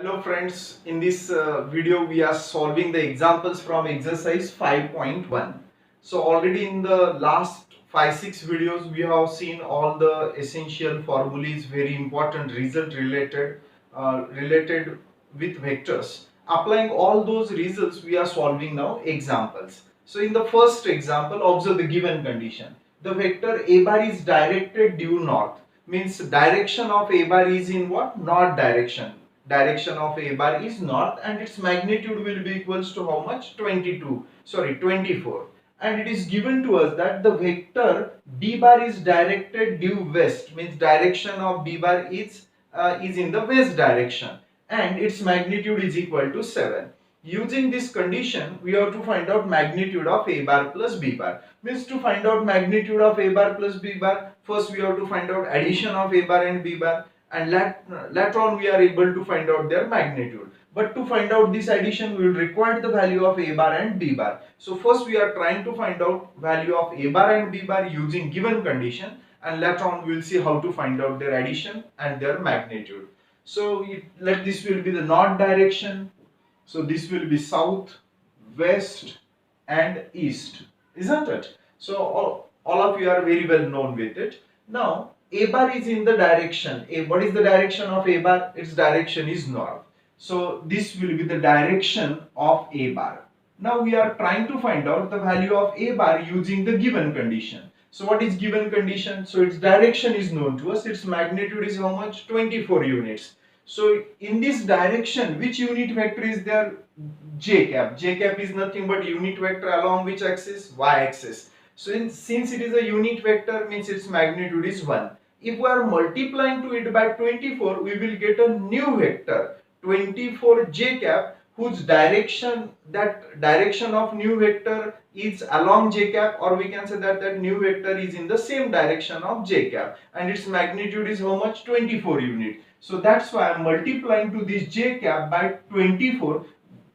Hello friends, in this video we are solving the examples from exercise 5.1. So already in the last 5-6 videos we have seen all the essential formulas, very important result related with vectors. Applying all those results we are solving now examples. So in the first example, observe the given condition. The vector a bar is directed due north, means direction of a bar is in what? North direction. Direction of a bar is north and its magnitude will be equals to how much? 24. And it is given to us that the vector b bar is directed due west, means direction of b bar is in the west direction and its magnitude is equal to 7. Using this condition, we have to find out magnitude of a bar plus b bar. Means to find out magnitude of a bar plus b bar, first we have to find out addition of a bar and b bar, and later on we are able to find out their magnitude. But to find out this addition, we will require the value of a bar and b bar. So first we are trying to find out value of a bar and b bar using given condition, and later on we will see how to find out their addition and their magnitude. So let this will be the north direction. So this will be south, west and east, isn't it? So all of you are very well known with it. Now a bar is in the direction. What is the direction of a bar? Its direction is north. So this will be the direction of a bar. Now we are trying to find out the value of a bar using the given condition. So what is given condition? So its direction is known to us. Its magnitude is how much? 24 units. So in this direction, which unit vector is there? J cap. J cap is nothing but unit vector along which axis? Y axis. So since it is a unit vector, means its magnitude is 1. If we are multiplying to it by 24, we will get a new vector 24 j cap, whose direction of new vector is along j cap, or we can say that new vector is in the same direction of j cap, and its magnitude is how much? 24 unit. So that's why I am multiplying to this j cap by 24.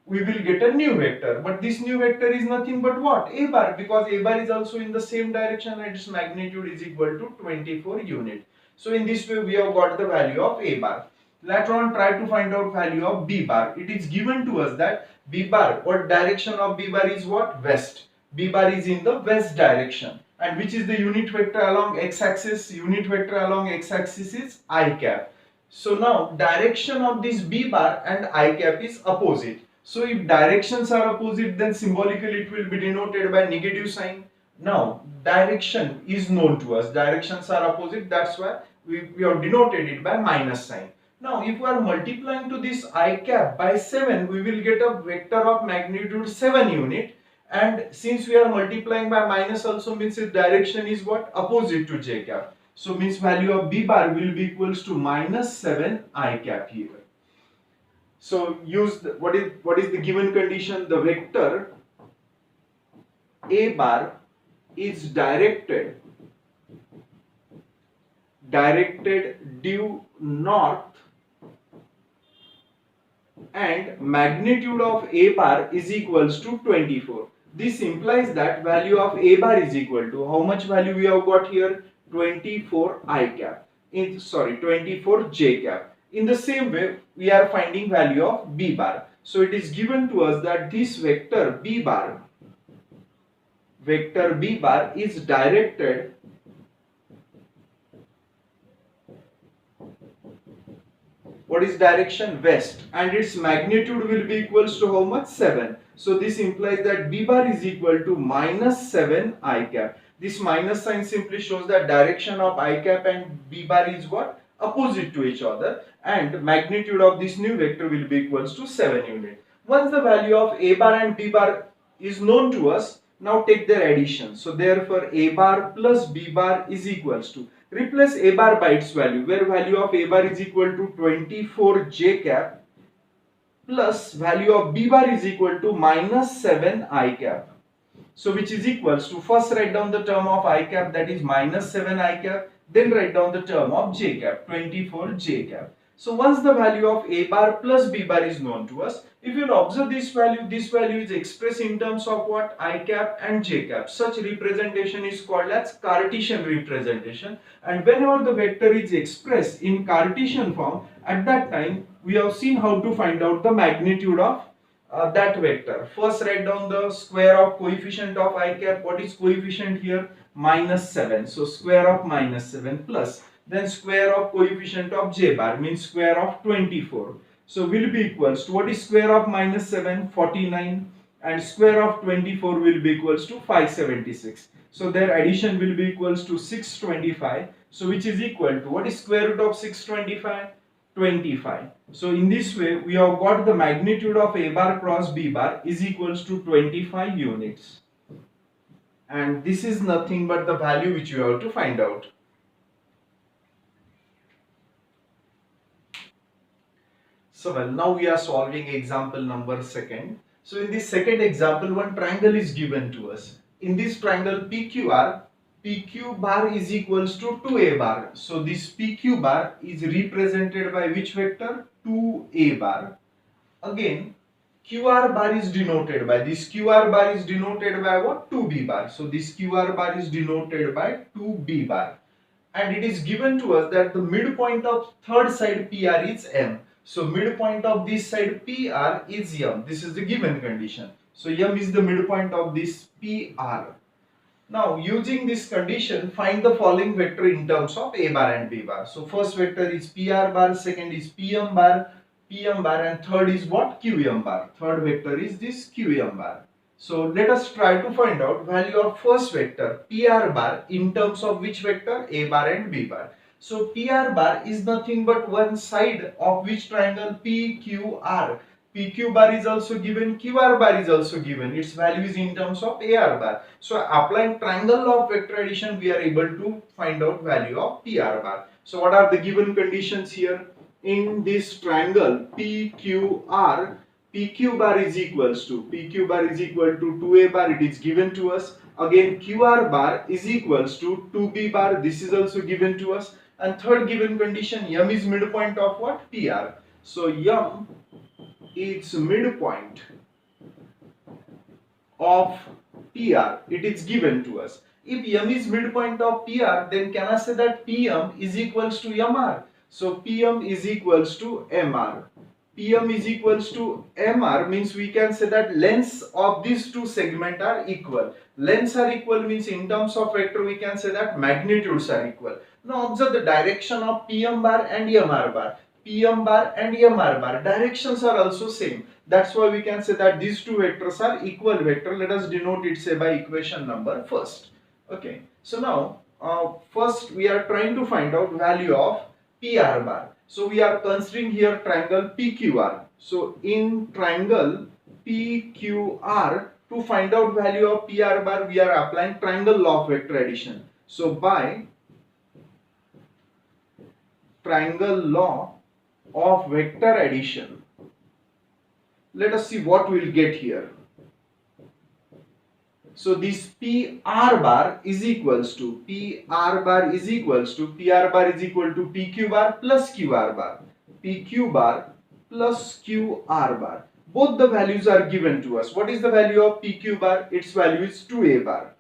We will get a new vector, but this new vector is nothing but what? A bar, because a bar is also in the same direction and its magnitude is equal to 24 unit. So in this way we have got the value of a bar. Later on try to find out value of b bar. It is given to us that b bar, what direction of b bar is what? West. B bar is in the west direction, and which is the unit vector along x axis? Unit vector along x axis is I cap. So now direction of this b bar and I cap is opposite. So if directions are opposite, then symbolically it will be denoted by negative sign. Now direction is known to us. Directions are opposite. That's why we have denoted it by minus sign. Now if we are multiplying to this I cap by 7, we will get a vector of magnitude 7 unit. And since we are multiplying by minus also, means its direction is what? Opposite to j cap. So means value of b bar will be equals to minus 7 I cap here. So use what is the given condition? The vector a bar is directed due north, and magnitude of a bar is equals to 24. This implies that value of a bar is equal to how much value we have got here? 24 I cap. 24 j cap. In the same way, we are finding value of b bar. So it is given to us that this vector b bar is directed what is direction? West, and its magnitude will be equals to how much? 7. So this implies that b bar is equal to minus 7 I cap. This minus sign simply shows that direction of I cap and b bar is what? Opposite to each other, and magnitude of this new vector will be equals to 7 unit. Once the value of a bar and b bar is known to us, now take their addition. So therefore a bar plus b bar is equals to, replace a bar by its value, where value of a bar is equal to 24 j cap plus value of b bar is equal to minus 7 I cap. So which is equals to, first write down the term of I cap, that is minus 7 I cap, then write down the term of j cap, 24 j cap. So once the value of a bar plus b bar is known to us, if you will observe this value is expressed in terms of what? I cap and j cap. Such representation is called as Cartesian representation, and whenever the vector is expressed in Cartesian form, at that time we have seen how to find out the magnitude of that vector. First write down the square of coefficient of I cap. What is coefficient here? -7. So square of -7 plus then square of coefficient of j bar means square of 24. So will be equals to, what is square of -7? 49, and square of 24 will be equals to 576. So their addition will be equals to 625. So which is equal to, what is square root of 625? 25. So in this way we have got the magnitude of A bar cross B bar is equals to 25 units. And this is nothing but the value which you have to find out. So well, now we are solving example number second. So in this second example, one triangle is given to us. In this triangle PQR, PQ bar is equals to 2A bar. So this PQ bar is represented by which vector? 2A bar. Again, QR bar is denoted by, this QR bar is denoted by what? 2B bar. So this QR bar is denoted by 2B bar. And it is given to us that the midpoint of third side PR is M. So midpoint of this side PR is M. This is the given condition. So M is the midpoint of this PR. Now using this condition, find the following vector in terms of A bar and B bar. So first vector is PR bar, second is PM bar, and third is what? QM bar. Third vector is this QM bar. So let us try to find out value of first vector PR bar in terms of which vector? A bar and B bar. So PR bar is nothing but one side of which triangle? PQR. PQ bar is also given, QR bar is also given. Its value is in terms of AR bar. So applying triangle law of vector addition, we are able to find out value of PR bar. So what are the given conditions here? In this triangle PQR, PQ bar is equals to 2A bar, it is given to us. Again QR bar is equals to 2B bar, this is also given to us. And third given condition, M is midpoint of what? PR. So M is midpoint of PR, it is given to us. If M is midpoint of PR, then can I say that PM is equals to MR? So PM is equals to MR. PM is equals to MR means we can say that lengths of these two segments are equal. Lengths are equal means in terms of vector we can say that magnitudes are equal. Now observe the direction of PM bar and MR bar. PM bar and MR bar directions are also same. That's why we can say that these two vectors are equal vector. Let us denote it say by equation number first. Okay. So now first we are trying to find out value of PR bar. So we are considering here triangle PQR. So in triangle PQR, to find out value of PR bar, we are applying triangle law of vector addition. So by triangle law of vector addition, let us see what we will get here. So this PR bar is equals to PR bar is equal to PQ bar plus QR bar. PQ bar plus QR bar. Both the values are given to us. What is the value of PQ bar? Its value is 2A bar.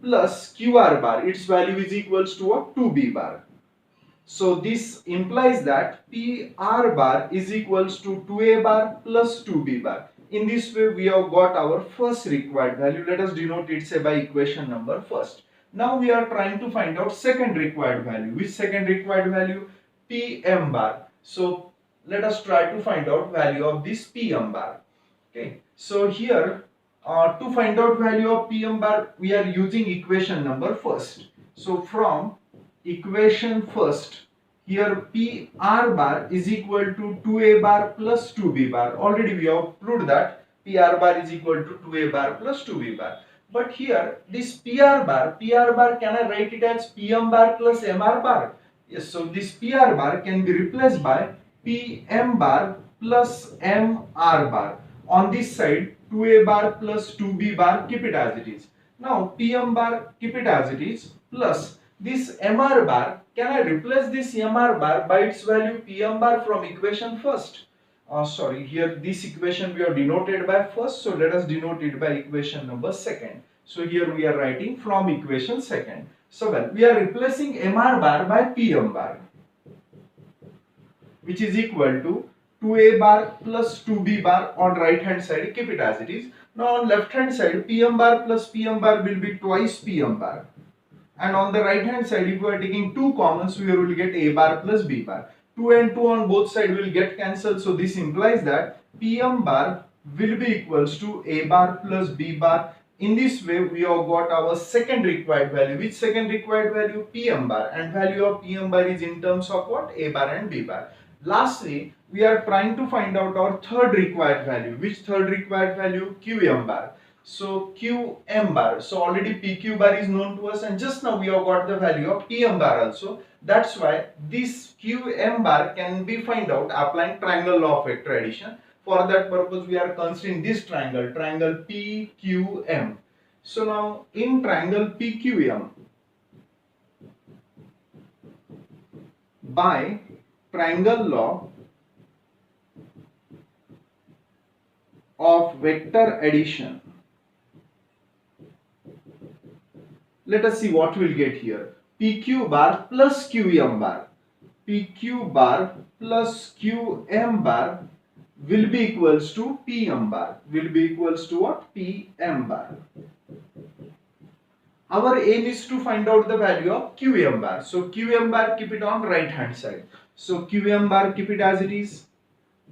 Plus QR bar, its value is equals to what? 2B bar. So this implies that PR bar is equals to 2A bar plus 2B bar. In this way we have got our first required value. Let us denote it say by equation number first. Now we are trying to find out second required value. Which second required value? PM bar. So let us try to find out value of this PM bar. Okay. So here to find out value of PM bar we are using equation number first. So from equation first, here PR bar is equal to 2A bar plus 2B bar. Already we have proved that PR bar is equal to 2A bar plus 2B bar. But here this PR bar can I write it as PM bar plus MR bar? Yes, so this PR bar can be replaced by PM bar plus MR bar. On this side 2A bar plus 2B bar, keep it as it is. Now PM bar, keep it as it is, plus this MR bar, can I replace this MR bar by its value PM bar from equation first? Sorry, here this equation we are denoted by first, so let us denote it by equation number second. So here we are writing from equation second. So well, we are replacing MR bar by PM bar, which is equal to 2a bar plus 2b bar on right hand side, keep it as it is. Now on left hand side, pm bar plus pm bar will be twice pm bar. And on the right hand side, if we are taking 2 commons, we will get a bar plus b bar. 2 and 2 on both sides will get cancelled. So this implies that pm bar will be equals to a bar plus b bar. In this way, we have got our second required value. Which second required value? Pm bar. And value of pm bar is in terms of what? A bar and b bar. Lastly, we are trying to find out our third required value. Which third required value? Qm bar. So Qm bar. So already PQ bar is known to us, and just now we have got the value of PM bar also. That's why this Qm bar can be find out applying triangle law of vector addition. For that purpose, we are considering this triangle, triangle PQM. So now in triangle PQM, by triangle law of vector addition, let us see what we'll get here. PQ bar plus QM bar. PQ bar plus QM bar will be equals to PM bar. Will be equals to what? PM bar. Our aim is to find out the value of QM bar. So QM bar, keep it on right hand side. So QM bar, keep it as it is.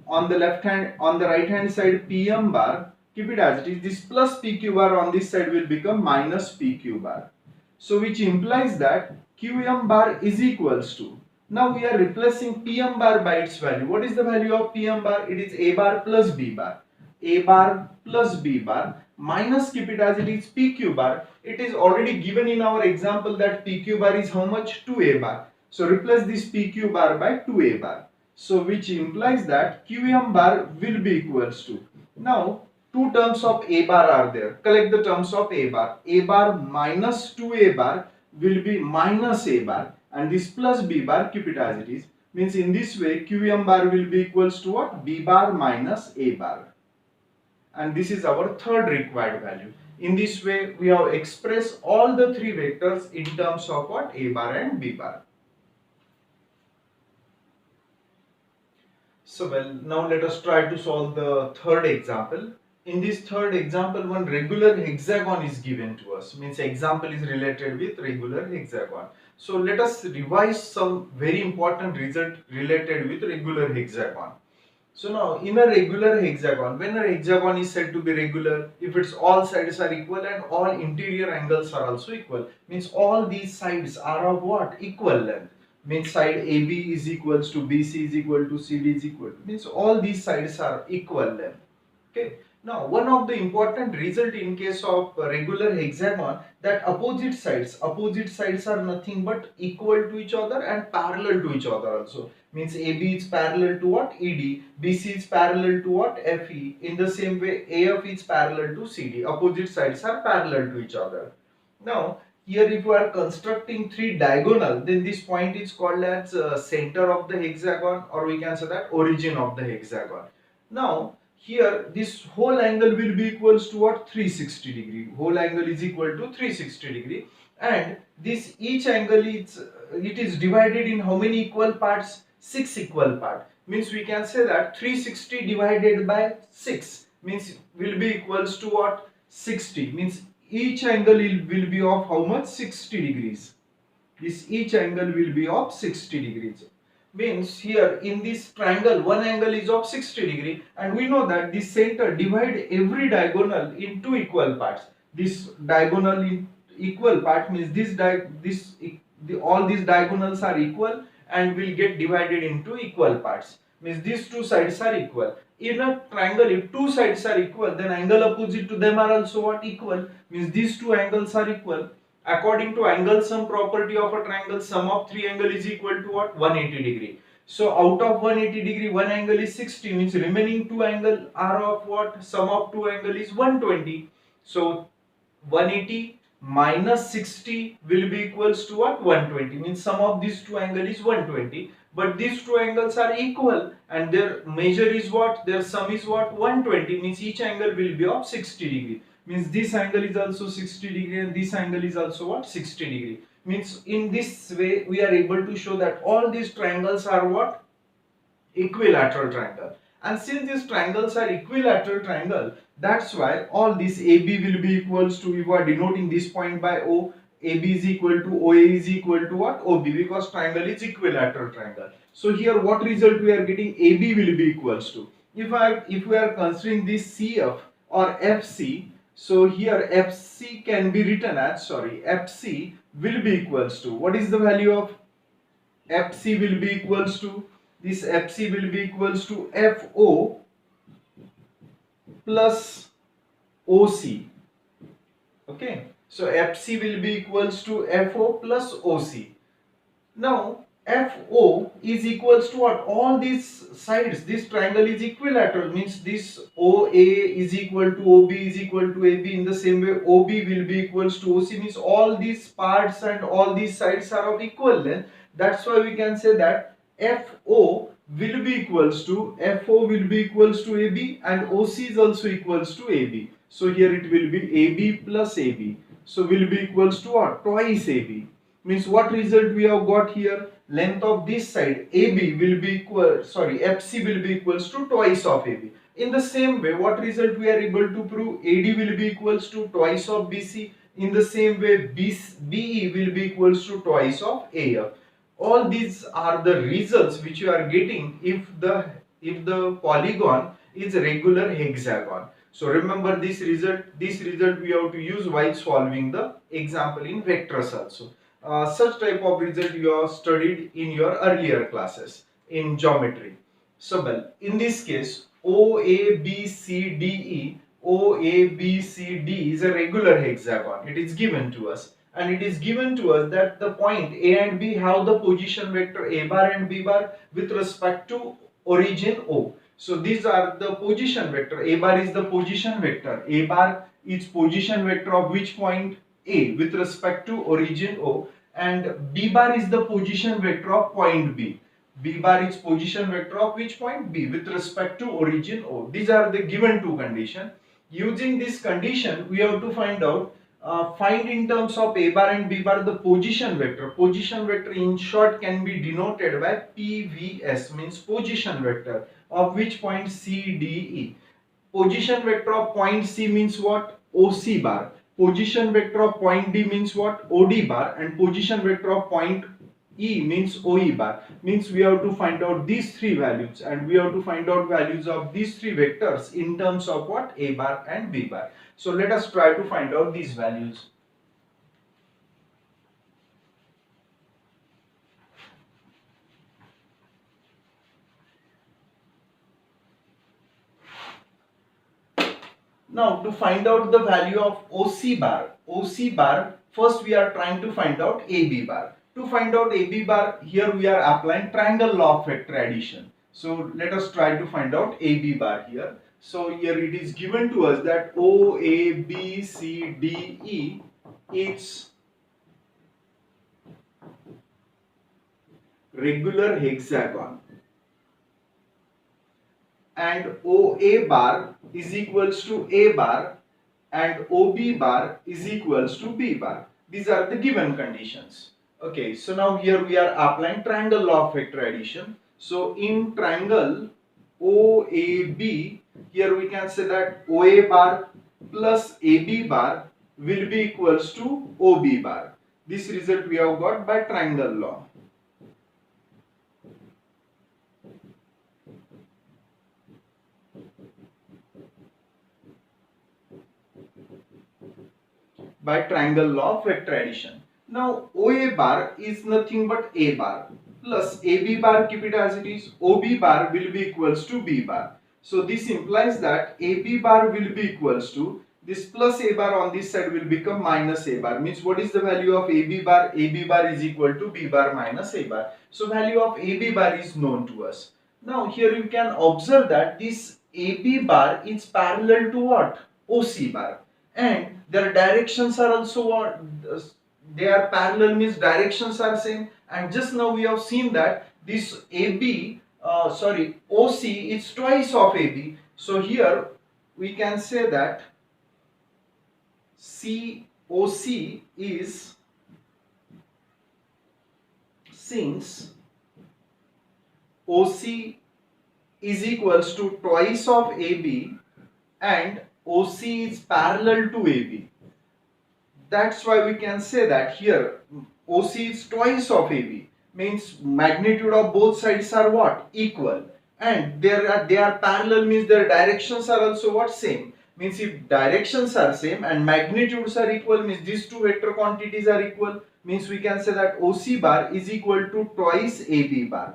On the left hand, on the right hand side, PM bar, keep it as it is. This plus PQ bar on this side will become minus PQ bar. So which implies that QM bar is equals to, now we are replacing PM bar by its value. What is the value of PM bar? It is A bar plus B bar. A bar plus B bar minus, keep it as it is, PQ bar. It is already given in our example that PQ bar is how much? 2A bar. So replace this PQ bar by 2A bar. So which implies that QM bar will be equals to, now two terms of A bar are there. Collect the terms of A bar. A bar minus 2A bar will be minus A bar, and this plus B bar, keep it as it is. Means in this way QM bar will be equals to what? B bar minus A bar. And this is our third required value. In this way we have expressed all the three vectors in terms of what? A bar and B bar. So well, now let us try to solve the third example. In this third example, one regular hexagon is given to us. Means example is related with regular hexagon. So let us revise some very important result related with regular hexagon. So now in a regular hexagon, when a hexagon is said to be regular, if its all sides are equal and all interior angles are also equal, means all these sides are of what? Equal length. Means side AB is equals to BC is equal to CD is equal to, means all these sides are equal length. Okay. Now, one of the important result in case of regular hexagon, that opposite sides are nothing but equal to each other and parallel to each other also. Means AB is parallel to what? ED, BC is parallel to what? FE. In the same way, AF is parallel to CD. Opposite sides are parallel to each other. Now, here if you are constructing three diagonal, then this point is called as center of the hexagon, or we can say that origin of the hexagon. Now, here this whole angle will be equals to what? 360 degree. Whole angle is equal to 360 degree, and this each angle is it is divided in how many equal parts? 6 equal parts. Means we can say that 360 divided by 6 means will be equals to what? 60. Means each angle will be of how much? 60 degrees. This each angle will be of 60 degrees. Means here in this triangle one angle is of 60 degree, and we know that this center divide every diagonal in two equal parts. This diagonal in equal part means all these diagonals are equal and will get divided into equal parts. Means these two sides are equal. In a triangle, if two sides are equal, then angle opposite to them are also what? Equal. Means these two angles are equal. According to angle sum property of a triangle, sum of three angle is equal to what? 180 degree. So out of 180 degree, one angle is 60, means remaining two angle are of what? Sum of two angle is 120. So 180 minus 60 will be equals to what? 120. Means sum of these two angle is 120. But these two angles are equal and their measure is what? Their sum is what? 120. Means each angle will be of 60 degree. Means this angle is also 60 degree and this angle is also what? 60 degree. Means in this way we are able to show that all these triangles are what? equilateral triangle. And since these triangles are equilateral triangle, that's why all this AB will be equals to, if we are denoting this point by O, AB is equal to OA is equal to what? OB, because triangle is equilateral triangle. So here what result we are getting? AB will be equals to, if we are considering this CF or FC, so here FC can be written as, FC will be equals to, what is the value of FC will be equals to? This FC will be equals to FO plus OC. Okay, so FC will be equals to FO plus OC. Now FO is equals to what? All these sides, this triangle is equilateral, means this OA is equal to OB is equal to AB. In the same way OB will be equals to OC, means all these parts and all these sides are of equal length. That's why we can say that FO will be equals to AB and OC is also equals to AB. So here it will be AB plus AB. So will be equals to what? Twice AB. Means what result we have got here? Length of this side AB will be FC will be equals to twice of AB. In the same way, what result we are able to prove? AD will be equals to twice of BC. In the same way, BE will be equals to twice of AF. All these are the results which you are getting if the polygon is a regular hexagon. So remember this result. This result we have to use while solving the example in vectors also. Such type of result you have studied in your earlier classes in geometry. So well, in this case, OABCD is a regular hexagon. It is given to us, and it is given to us that the point A and B have the position vector A bar and B bar with respect to origin O. So these are the position vector. A bar is the position vector. A bar is position vector of which point? A with respect to origin O, and B bar is the position vector of point B. B bar is position vector of which point? B with respect to origin O. These are the given two conditions. Using this condition, we have to find in terms of A bar and B bar the position vector. Position vector in short can be denoted by PVS, means position vector of which point? C, D, E. Position vector of point C means what? OC bar. Position vector of point D means what? OD bar. And position vector of point E means OE bar. Means we have to find out these three values, and we have to find out values of these three vectors in terms of what? A bar and B bar. So let us try to find out these values. Now to find out the value of OC bar, first we are trying to find out AB bar. To find out AB bar, here we are applying triangle law of vector addition. So let us try to find out AB bar here. So here it is given to us that OABCDE is regular hexagon, and OA bar is equals to A bar and OB bar is equals to B bar. These are the given conditions. Okay, so now here we are applying triangle law of vector addition. So in triangle OAB, here we can say that OA bar plus AB bar will be equals to OB bar. This result we have got by triangle law. By triangle law of vector addition. Now OA bar is nothing but A bar plus AB bar, keep it as it is, OB bar will be equals to B bar. So this implies that AB bar will be equals to, this plus A bar on this side will become minus A bar. Means what is the value of AB bar? AB bar is equal to B bar minus A bar. So value of AB bar is known to us. Now here you can observe that this AB bar is parallel to what? OC bar. And their directions are also they are parallel, means directions are same. And just now we have seen that this OC is twice of AB. So here we can say that COC is, since OC is equals to twice of AB and OC is parallel to AB. That's why we can say that here OC is twice of AB, means magnitude of both sides are what? Equal. And they are parallel, means their directions are also what? Same. Means if directions are same and magnitudes are equal, means these two vector quantities are equal, means we can say that OC bar is equal to twice AB bar.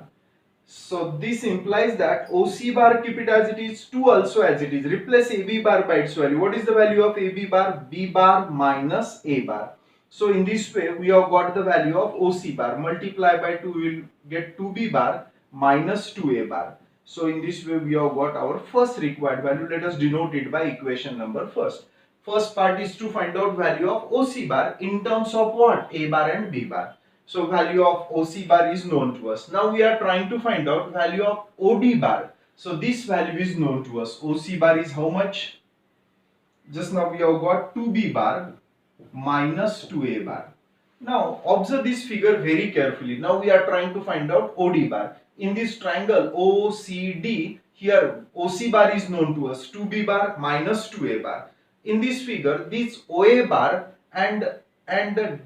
So this implies that OC bar, keep it as it is, 2 also as it is. Replace AB bar by its value. What is the value of AB bar? B bar minus A bar. So in this way we have got the value of OC bar. Multiply by 2, we will get 2B bar minus 2A bar. So in this way we have got our first required value. Let us denote it by equation number first. First part is to find out value of OC bar in terms of what? A bar and B bar. So value of OC bar is known to us. Now we are trying to find out value of OD bar. So this value is known to us. OC bar is how much? Just now we have got 2B bar minus 2A bar. Now observe this figure very carefully. Now we are trying to find out OD bar. In this triangle OCD, here OC bar is known to us, 2B bar minus 2A bar. In this figure, this OA bar and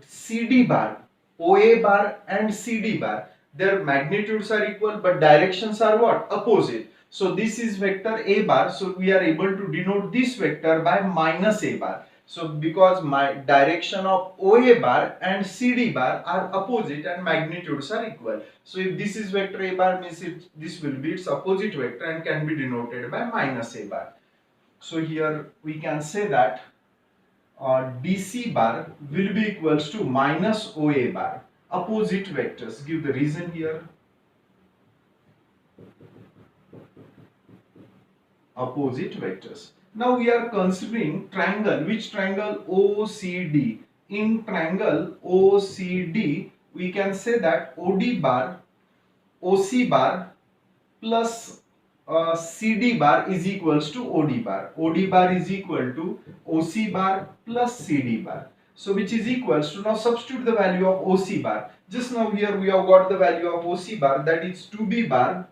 CD bar, OA bar and CD bar, their magnitudes are equal but directions are what? Opposite. So this is vector A bar, so we are able to denote this vector by minus A bar. So because my direction of OA bar and CD bar are opposite and magnitudes are equal. So if this is vector A bar, means this will be its opposite vector and can be denoted by minus A bar. So here we can say that DC bar will be equals to minus OA bar. Opposite vectors. Give the reason here. Opposite vectors. Now we are considering triangle. Which triangle? OCD. In triangle OCD, we can say that OD bar, OC bar plus CD bar is equals to OD bar. OD bar is equal to OC bar plus CD bar. So which is equals to, now substitute the value of OC bar. Just now here we have got the value of OC bar, that is 2B bar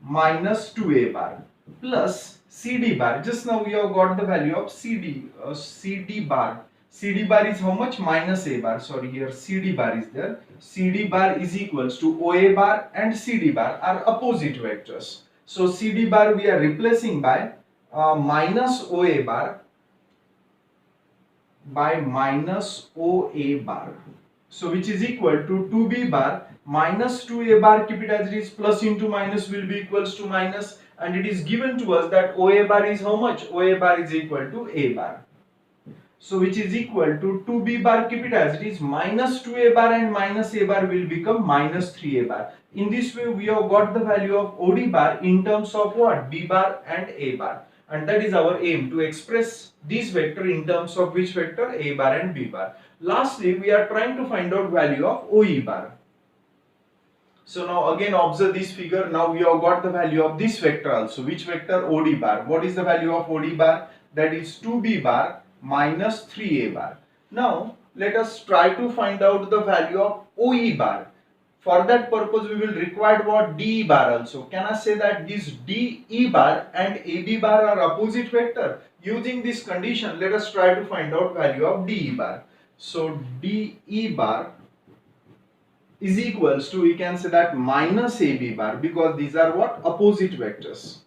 minus 2A bar plus CD bar. Just now we have got the value of CD bar. CD bar is how much? Minus A bar. Sorry, here CD bar is there. CD bar is equals to OA bar and CD bar are opposite vectors. So CD bar we are replacing by minus OA bar by minus OA bar. So which is equal to 2B bar minus 2A bar, keep it as it is, plus into minus will be equals to minus, and it is given to us that OA bar is how much? OA bar is equal to A bar. So which is equal to 2B bar, keep it as it is, minus 2A bar and minus A bar will become minus 3A bar. In this way we have got the value of OD bar in terms of what? B bar and A bar. And that is our aim, to express this vector in terms of which vector? A bar and B bar. Lastly, we are trying to find out value of OE bar. So now again observe this figure. Now we have got the value of this vector also. Which vector? OD bar. What is the value of OD bar? That is 2B bar minus 3A bar. Now let us try to find out the value of OE bar. For that purpose we will require what? DE bar also. Can I say that this DE bar and AB bar are opposite vector? Using this condition, let us try to find out value of DE bar. So DE bar is equals to, we can say that, minus AB bar, because these are what? Opposite vectors.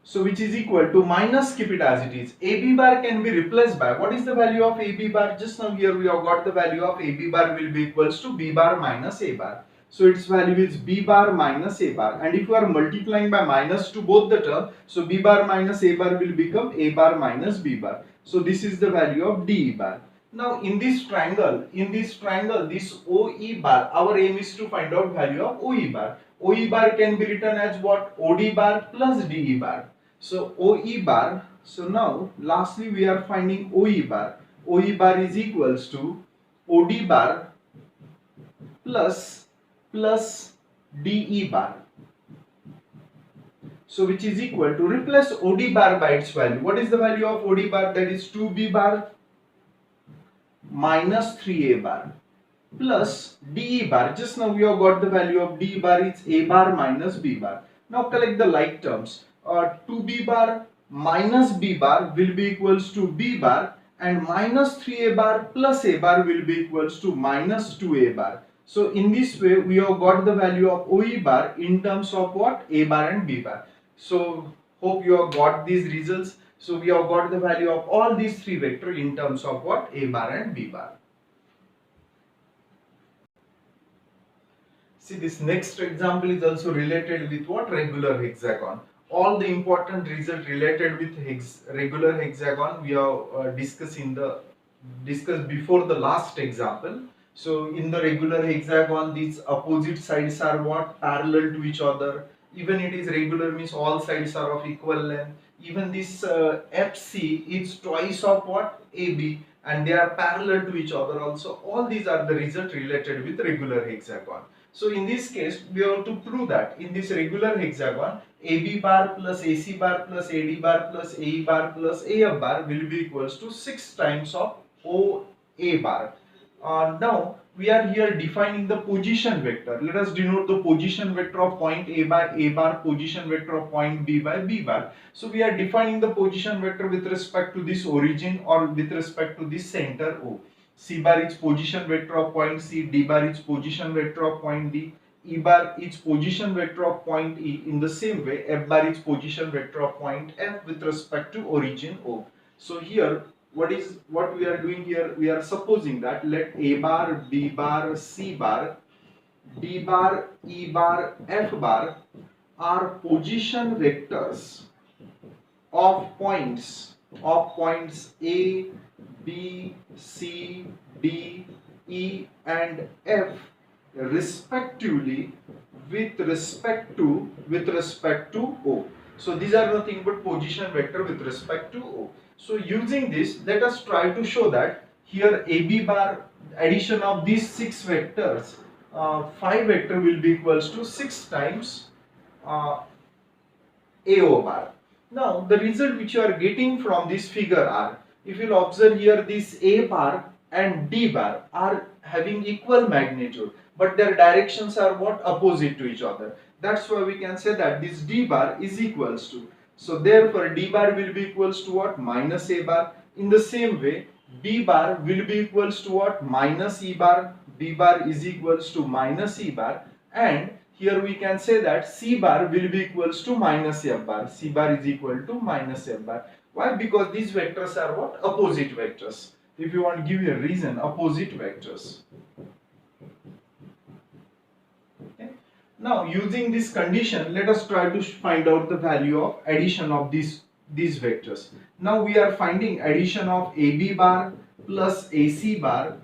So which is equal to minus, keep it as it is. AB bar can be replaced by, what is the value of AB bar? Just now here we have got the value of AB bar will be equals to B bar minus A bar. So its value is B bar minus A bar, and if you are multiplying by minus to both the term, so B bar minus A bar will become A bar minus B bar. So this is the value of DE bar. Now in this triangle, this OE bar, our aim is to find out value of OE bar. OE bar can be written as what? OD bar plus DE bar. So OE bar, so now lastly we are finding OE bar. OE bar is equals to OD bar plus DE bar. So which is equal to, replace OD bar by its value. What is the value of OD bar? That is 2B bar minus 3A bar. plus dE bar. Just now we have got the value of dE bar is A bar minus B bar. Now collect the like terms. 2B bar minus B bar will be equals to B bar, and minus 3A bar plus A bar will be equals to minus 2A bar. So in this way we have got the value of OE bar in terms of what? A bar and B bar. So hope you have got these results. So we have got the value of all these three vectors in terms of what? A bar and B bar. See, this next example is also related with what? Regular hexagon. All the important results related with regular hexagon we have discussed before the last example. So in the regular hexagon, these opposite sides are what? Parallel to each other. Even it is regular means all sides are of equal length. Even this FC is twice of what? AB, and they are parallel to each other also. All these are the results related with regular hexagon. So in this case, we have to prove that in this regular hexagon, AB bar plus AC bar plus AD bar plus AE bar plus AF bar will be equals to 6 times of OA bar. Now we are here defining the position vector. Let us denote the position vector of point A by A bar, position vector of point B by B bar. So we are defining the position vector with respect to this origin or with respect to this center O. C bar is position vector of point C, D bar is position vector of point D, E bar is position vector of point E. In the same way, F bar is position vector of point F with respect to origin O. So here, what we are doing here? We are supposing that let A bar, B bar, C bar, D bar, E bar, F bar are position vectors of points A, B, C, D, E and F respectively with respect to O. So these are nothing but position vector with respect to O. So using this, let us try to show that here AB bar, addition of these 6 vectors, 5 vector will be equals to 6 times AO bar. Now the result which you are getting from this figure are, if you will observe here, this A bar and D bar are having equal magnitude, but their directions are what? Opposite to each other. That's why we can say that this D bar is equals to, so therefore D bar will be equals to what? Minus A bar. In the same way, B bar will be equals to what? Minus E bar. B bar is equals to minus E bar, and here we can say that C bar will be equals to minus F bar. C bar is equal to minus F bar. Why? Because these vectors are what? Opposite vectors. If you want to give you a reason, opposite vectors. Okay. Now using this condition, let us try to find out the value of addition of these vectors. Now we are finding addition of AB bar plus AC bar,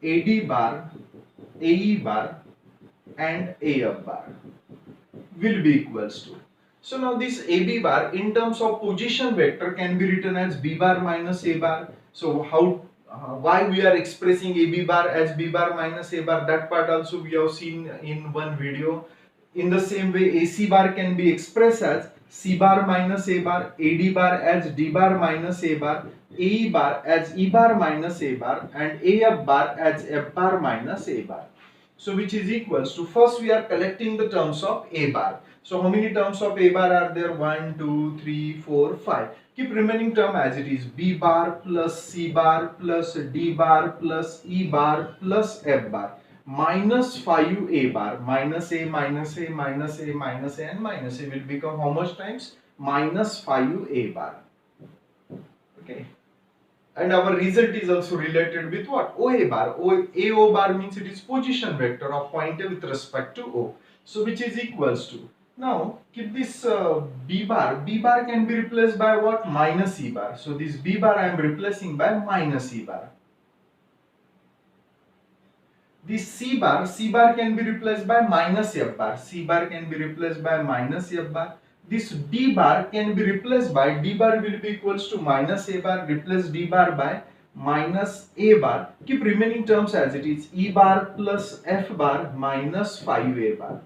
AD bar, AE bar and AF bar will be equals to. So now this AB bar in terms of position vector can be written as B bar minus A bar. So why we are expressing AB bar as B bar minus A bar, that part also we have seen in one video. In the same way, AC bar can be expressed as C bar minus A bar, AD bar as D bar minus A bar, AE bar as E bar minus A bar and AF bar as F bar minus A bar. So which is equals to, first we are collecting the terms of A bar. So how many terms of A bar are there? 1, 2, 3, 4, 5. Keep remaining term as it is. B bar plus C bar plus D bar plus E bar plus F bar minus 5A bar. Minus A, minus A, minus A, minus A and minus A will become how much times? Minus 5A bar. Okay. And our result is also related with what? OA bar. AO bar means it is position vector of point A with respect to O. So which is equals to. Now keep this B bar. B bar can be replaced by what? Minus E bar. So this B bar I am replacing by minus E bar. This C bar can be replaced by minus F bar. C bar can be replaced by minus F bar. This D bar can be replaced by, D bar will be equals to minus A bar, replace D bar by minus A bar. Keep remaining terms as it is. E bar plus F bar minus 5A bar.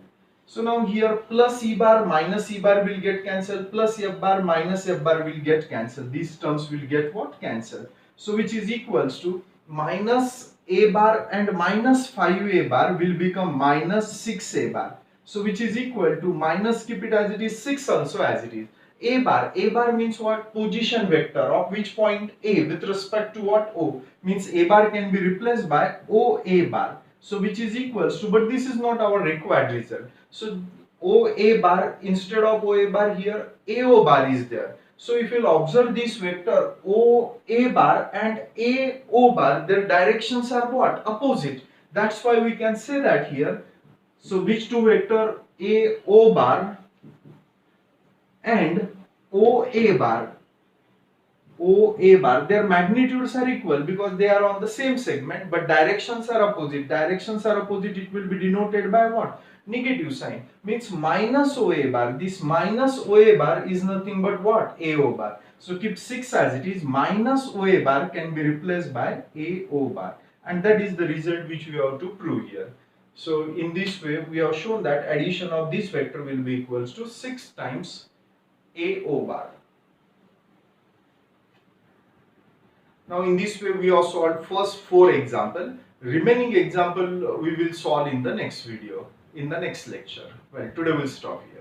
So now here plus E bar minus E bar will get cancelled, plus F bar minus F bar will get cancelled. These terms will get what? Cancelled. So which is equals to minus a bar and minus 5a bar will become minus 6a bar. So which is equal to minus, keep it as it is, 6 also as it is. A bar means what? Position vector of which point A with respect to what? O. Means A bar can be replaced by OA bar. So which is equals to, but this is not our required result. So OA bar, instead of OA bar here AO bar is there. So if you'll observe this vector OA bar and AO bar, their directions are what? Opposite. That's why we can say that here. So which two vector? AO bar and OA bar, their magnitudes are equal because they are on the same segment, but directions are opposite. Directions are opposite, it will be denoted by what? Negative sign. Means minus OA bar. This minus OA bar is nothing but what? AO bar. So keep 6 as it is. Minus OA bar can be replaced by AO bar. And that is the result which we have to prove here. So in this way, we have shown that addition of this vector will be equals to 6 times AO bar. Now in this way we have solved first 4 example. Remaining example we will solve in the next video, in the next lecture. Well, today we'll stop here.